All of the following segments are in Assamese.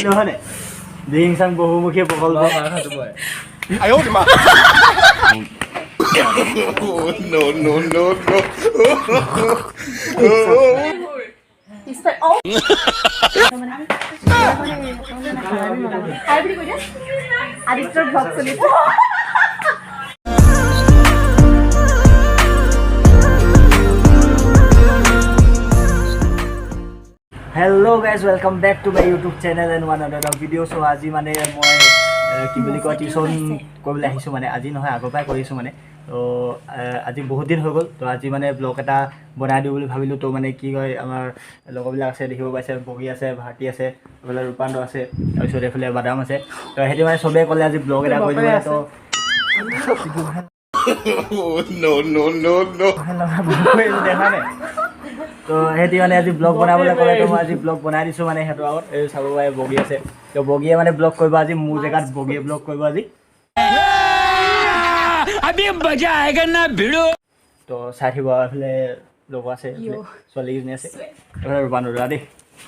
নহনে দিংসাং বহুমুখী প্ৰকল্প আই ও মা no no no no আদিত্যৰ ব্লগ চলিছে Hello guys, welcome back to my YouTube channel and one another video. So আজি মানে মই কি বুলি কয় টিউশন কৰিবলৈ আহিছো মানে আজি নহয় আগৰ পৰাই কৰিছো মানে তো আজি বহুত দিন হৈ গ'ল তো আজি মানে ব্লগ এটা বনাই দিওঁ বুলি ভাবিলো তো মানে কি কয় আমাৰ লগৰবিলাক আছে দেখিব পাইছে বগি আছে ভাৰতী আছে এইফালে ৰূপান্ত আছে তাৰপিছত এইফালে বাদাম আছে তো হেতি মানে চবে ক'লে আজি ব্লগ এটা কৰি দিওঁ তো no no no no দেখা নাই তো হেতি মানে আজি ব্লগ বনাবলৈ ক'লে তো মই আজি ব্লগ বনাই দিছোঁ মানে সেইটো আগত এই চাব পাৰে বগি আছে তো বগিয়ে মানে ব্লগ কৰিব আজি মোৰ জেগাত বগিয়ে ব্লগ কৰিব আজি अभी मजा आएगा ना भिड़ो তো চাই থাকিব এইফালে লগ আছে ছোৱালীকেইজনী আছে এইফালে ৰূপান্ত দা দেই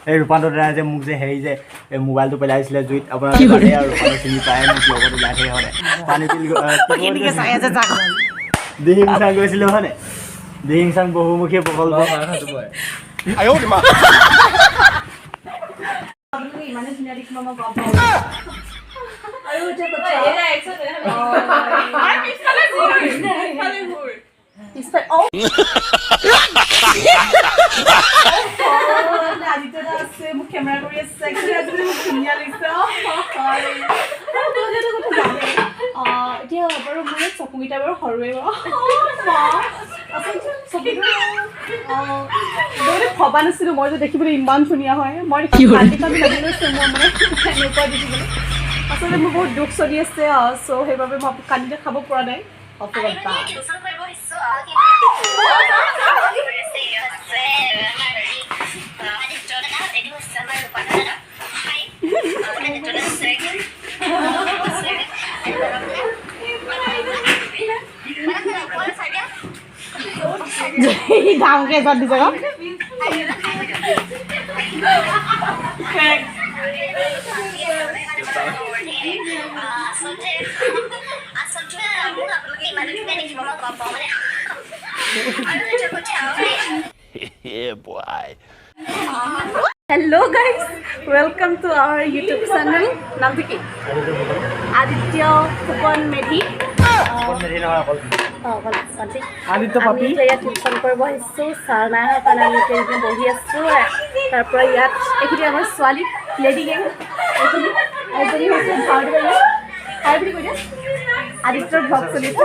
এই ৰূপান্ত দা যে মোক যে হেৰি যে এই মোবাইলটো পেলাইছিলে জুইত আপোনাৰ জানে আৰু ৰূপান্ত চিনি পায় মোক লগত ওলাই থাকে হয় পানী পিল দিহিংসাং গৈছিলে হয়নে দিহিংসাং বহুমুখী প্ৰকল্প আই ও মা ইমানে ধুনীয়া দেখিব মই গম পাওঁ আৰু এটা কথা এৰা একচন আৰু পিছফালে ঘূৰ পিছফালে ও আদিত্যদা আছে মোক কেমেৰা কৰি আছে একদম ধুনীয়া লাগিছে এতিয়া বাৰু মোৰ চকুকেইটা বাৰু সৰুৱে মই ভবা নাছিলোঁ মই যে দেখিবলৈ ইমান ধুনীয়া হয় মই কান্দি কান্দি লাগি লৈছোঁ মই মানে এনেকুৱা দেখিবলৈ আচলতে মোৰ বহুত দুখ চলি আছে চ' সেইবাবে মই কান্দিতে খাব পৰা নাই অপৰতা ডাঙৰকে এজন দিছে Hello guys, welcome to our YouTube channel. নাম কি? আদিত্য ফুকন মেধি। আদিত্য পাপি। ইয়াত টিউচন কৰিব আহিছোঁ। ছাৰ নাই অহা কাৰণে আমি এতিয়া বহি আছোঁ। তাৰপৰা ইয়াত এইখিনি আমাৰ ছোৱালী লেডি গেং এজনী হৈছে ভাৰতী আৰু বুলি কৈ দিয়া আদিত্যৰ ব্লগ চলিছে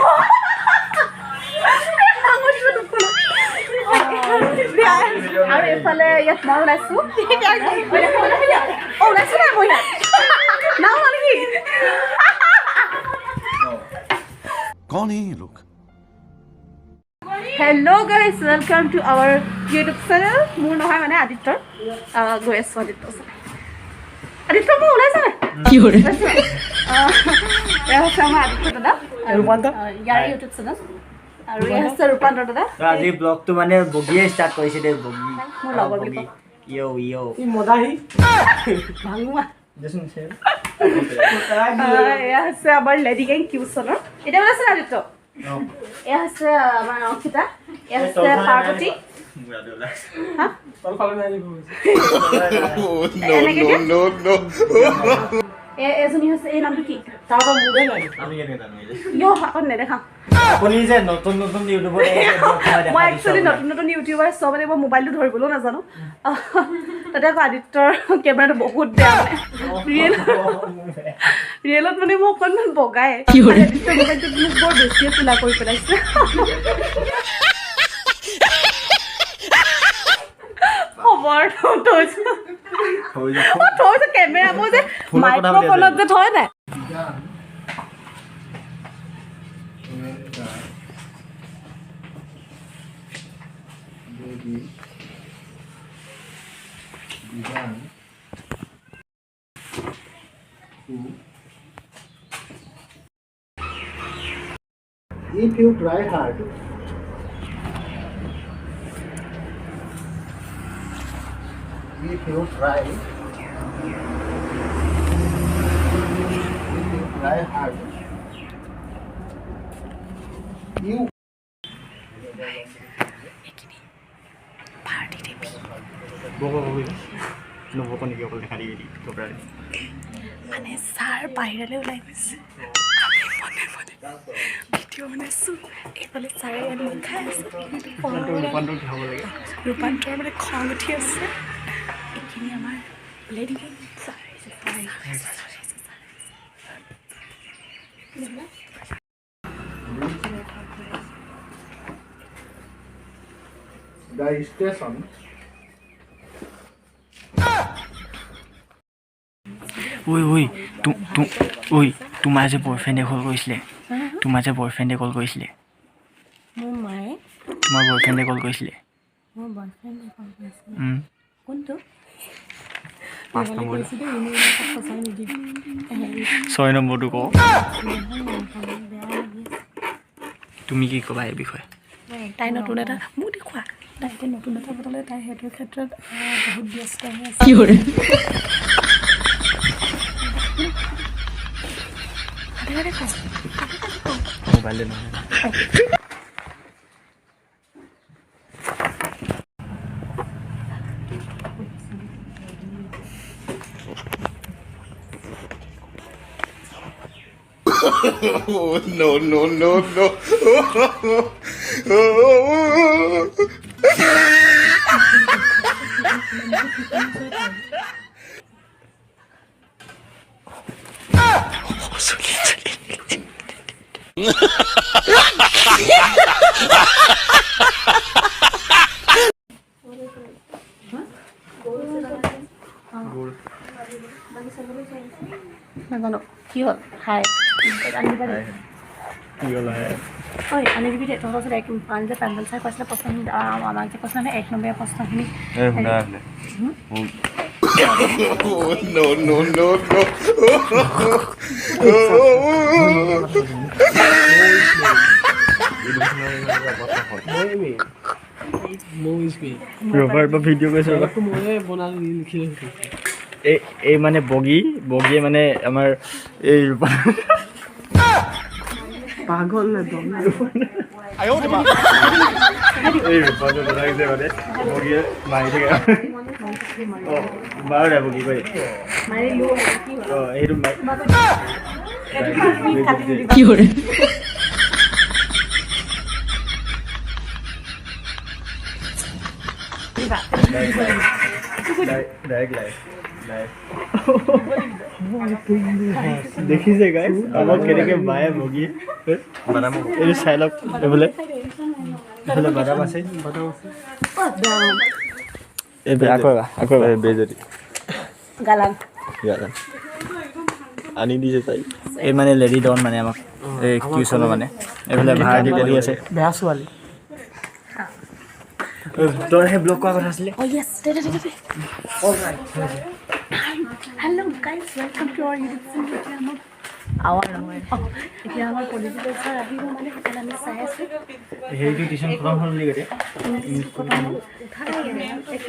আৰু এইফালে ইয়াত মই ওলাইছোঁ ওলাইছোঁ নাই মই না মানে কি कौन है ये लोग Hello guys, welcome to our YouTube channel. মোৰ নহয় মানে আদিত্যৰ গৈ আছোঁ আদিত্য মই ওলাইছোঁ নাই কি হ'ল এয়া হৈছে আমাৰ আদিত্য দাদা ৰূপান্ত ইয়াৰ ইউটিউব চেনেল আৰু এয়া হৈছে ৰূপান্ত দাদা আজি ব্লগটো মানে বগিয়ে ষ্টাৰ্ট কৰিছে দে বগি মোৰ লগৰ বিপদ ইয়ো ইয়ো ই মদাহি ভাঙুৱা এয়া হৈছে আমাৰ লেডি গেং টিউচনৰ এতিয়া ওলাইছে আদিত্য এয়া হৈছে আমাৰ অংকিতা এয়া হৈছে পাৰ্বতী no no no এজনী হৈছে এই নামটো কি হাতত নেদেখা আপুনি যে নতুন নতুন ইউটিউবত মই একচুৱেলি নতুন নতুন ইউটিউবাৰ চব মানে মই মোবাইলটো ধৰিবলৈও নাজানো তাতে আকৌ আদিত্যৰ কেমেৰাটো বহুত বেয়া মানে ৰিয়েলত মানে মই অকণমান বগাই আদিত্যৰ মোবাইলটোত মোক বৰ বেছিয়ে তোলা কৰি পেলাইছে খবৰ থৈছোঁ কেমেৰা মই যে মাইক্ৰফোনত যে থয় নাই If you try hard, if you try Try hard. You নভোক নেকি অকল দেখা দিবি মানে ছাৰ বাহিৰলৈ ওলাই গৈছে ভিডিঅ' বনাইছোঁ এইফালে ছাৰে এলমন খাই আছে ৰূপান্তৰ কি হ'ব লাগে ৰূপান্তৰ মানে খং উঠি আছে এইখিনি আমাৰ লেডি the station. তোমাৰ যে বয়ফ্ৰেণ্ডে কল কৰিছিলে তোমাৰ বয়ফ্ৰেণ্ডে কল কৰিছিলে কোনটো 5 নম্বৰ 6 নম্বৰটো কওঁ তুমি কি ক'বা এই বিষয়ে তাই নতুন এটা মোক দেখুৱা তাই এতিয়া নতুন এটা বদলে তাই সেইটোৰ ক্ষেত্ৰত বহুত ব্যস্ত হৈ আছে কি কৰে মোবাইলে নহয় Oh, no, no, no, no. নাজানো কি হ'ল হাই আনিবা দে কি হ'ল ঐ আনি দিবি দে তহঁতৰ ওচৰত আমি যে পেণ্ডেল চাই কৈছিলে প্ৰশ্নখিনি আমাক যে কৈছিলে 1 নম্বৰীয়া প্ৰশ্নখিনি Oh, no, no, no, no. Rubber বা ভিডিঅ' কৈছে এই মানে বগিয়ে মানে আমাৰ এই পাগল Ahok, এই ৰূপাটো লাগিছে মানে বগিয়ে মাৰি থাকে মাৰ দে বগি কৈ মাৰিলো এইটো কি কৰে দেখিছে গাই আমাক কেনেকে মায়ে বগি এইটো চাই লওক এইফালে বাদাম আছে আকৌ বেজতি গালাম আনি দিছে তাই এই মানে লেডি ডন মানে আমাক এই টিউচনৰ মানে এইফালে ভাৰতী লেডি আছে বেয়া ছোৱালী তোৰ সেই ব্লগ কৰা কথা আছিলে Hello guys, welcome to our YouTube channel. এতিয়া আমাৰ পলিটিকেল ছাৰ আহিব মানে সেইকাৰণে আমি চাই আছোঁ সেইটো টিউচন খতম হ'ল বুলি কৈছে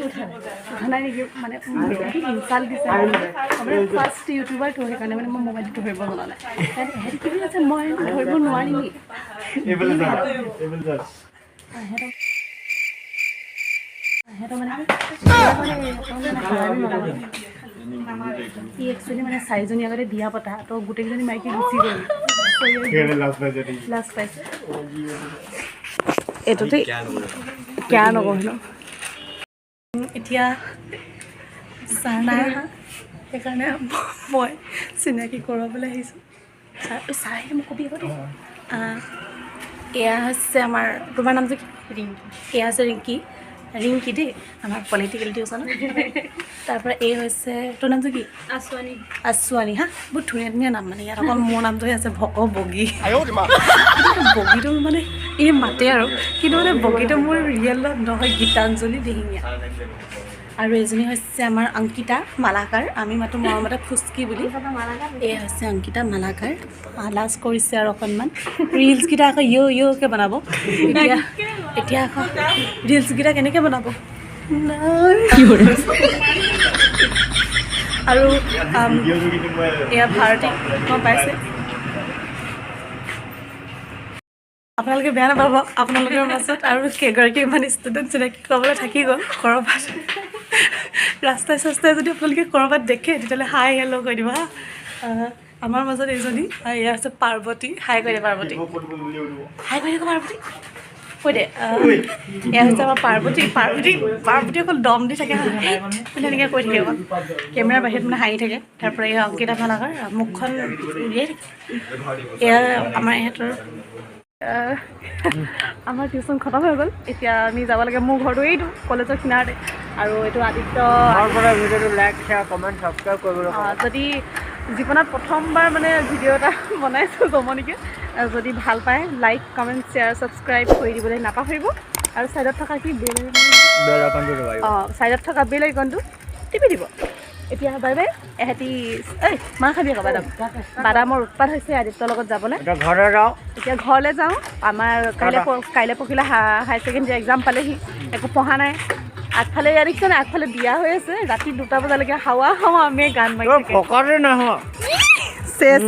উঠা নাই নেকি মানে ইনচাল্ট দিছে ফাৰ্ষ্ট ইউটিউবাৰ তো সেইকাৰণে মানে মই মোবাইলটো ধৰিব জনা নাই হেৰি কি আছে মই ধৰিব নোৱাৰিম ই একচুৱেলি মানে 4জনী আগতে বিয়া পতা তো গোটেইকেইজনী মাইকী গুচি গ'ল লাষ্ট পাইছে এইটোতে কিয় নকওঁ ন এতিয়া ছাৰ নাই অহা সেইকাৰণে মই চিনাকি কৰাবলৈ আহিছোঁ ছাৰে মোক কবি আকৌ দেই এয়া হৈছে আমাৰ তোমাৰ নামটো কি ৰিংকি এয়া হৈছে ৰিংকি দেই আমাৰ পলিটিকেল টিউচন তাৰপৰা এই হৈছে তোৰ নামটো কি আচোৱানী হা বহুত ধুনীয়া ধুনীয়া নাম মানে ইয়াত অকল মোৰ নামটোহে আছে বগী বগীটো মানে এই মাতে আৰু কিন্তু মানে বগীটো মোৰ ৰিয়েলত নহয় গীতাঞ্জলি দিহিঙীয়া আৰু এজনী হৈছে আমাৰ অংকিতা মালাকাৰ আমি মাতো মৰমতে ফুচকি বুলি এয়া হৈছে অংকিতা মালাকাৰ লাজ কৰিছে আৰু অকণমান ৰিলছকেইটা আকৌ য়'কে বনাব এতিয়া আকৌ ৰিলছকেইটা কেনেকৈ বনাব আৰু ভিডিঅ'টো কিন্তু মই এয়া ভাৰতী গম পাইছে আপোনালোকে বেয়া নাপাব আপোনালোকৰ মাজত আৰু কেইগৰাকীমান ষ্টুডেণ্ট চিনাকি ক'বলৈ থাকি গ'ল ক'ৰবাত ৰাস্তাই চাস্তাই যদি আপোনালোকে ক'ৰবাত দেখে তেতিয়াহ'লে হাই হেল্ল' কৈ দিব হা আমাৰ মাজত এইজনী এয়া আছে পাৰ্বতী হাই কৈ দে পাৰ্বতী হাই কৈ দে পাৰ্বতী কৈ দে এয়া হৈছে আমাৰ পাৰ্বতী অকল দম দি থাকে মানে এনেকৈ কৈ থাকে অকল কেমেৰাৰ বাহিৰত মানে হাঁহি থাকে তাৰপৰা এয়া অংকিতা ভালাকাৰ মুখখন উলিয়াই থাকে এয়া আমাৰ ইহঁতৰ আমাৰ টিউশ্যন খতম হৈ গ'ল এতিয়া আমি যাব লাগে মোৰ ঘৰটো এইটো কলেজৰ কিনাৰতে আৰু এইটো আদিত্য ভিডিঅ'টো লাইক শ্বেয়াৰ কমেণ্ট ছাবস্ক্ৰাইব কৰিবলৈ যদি জীৱনত প্ৰথমবাৰ মানে ভিডিঅ' এটা বনাইছোঁ জমনিকৈ যদি ভাল পায় লাইক কমেণ্ট শ্বেয়াৰ ছাবস্ক্ৰাইব কৰি দিবলৈ নাপাহৰিব আৰু ছাইডত থকা কি বেল ছাইডত থকা বেল আইকনটো টিপি দিব এতিয়া বাই বাই এহেঁতি মাহ খাবি আকৌ বাদামৰ উৎপাত হৈছে আদিত্যৰ লগত যাবলৈ ঘৰলৈ যাওঁ এতিয়া ঘৰলৈ যাওঁ আমাৰ কাইলৈ পৰহিলৈ হায়াৰ ছেকেণ্ডেৰী এক্সাম পালেহি একো পঢ়া নাই আগফালে ইয়াত দেখিছে নাই আগফালে বিয়া হৈ আছে ৰাতি 2টা বজালৈকে হাৱা আমি গান মাৰি ফকৰে নহয় চেছ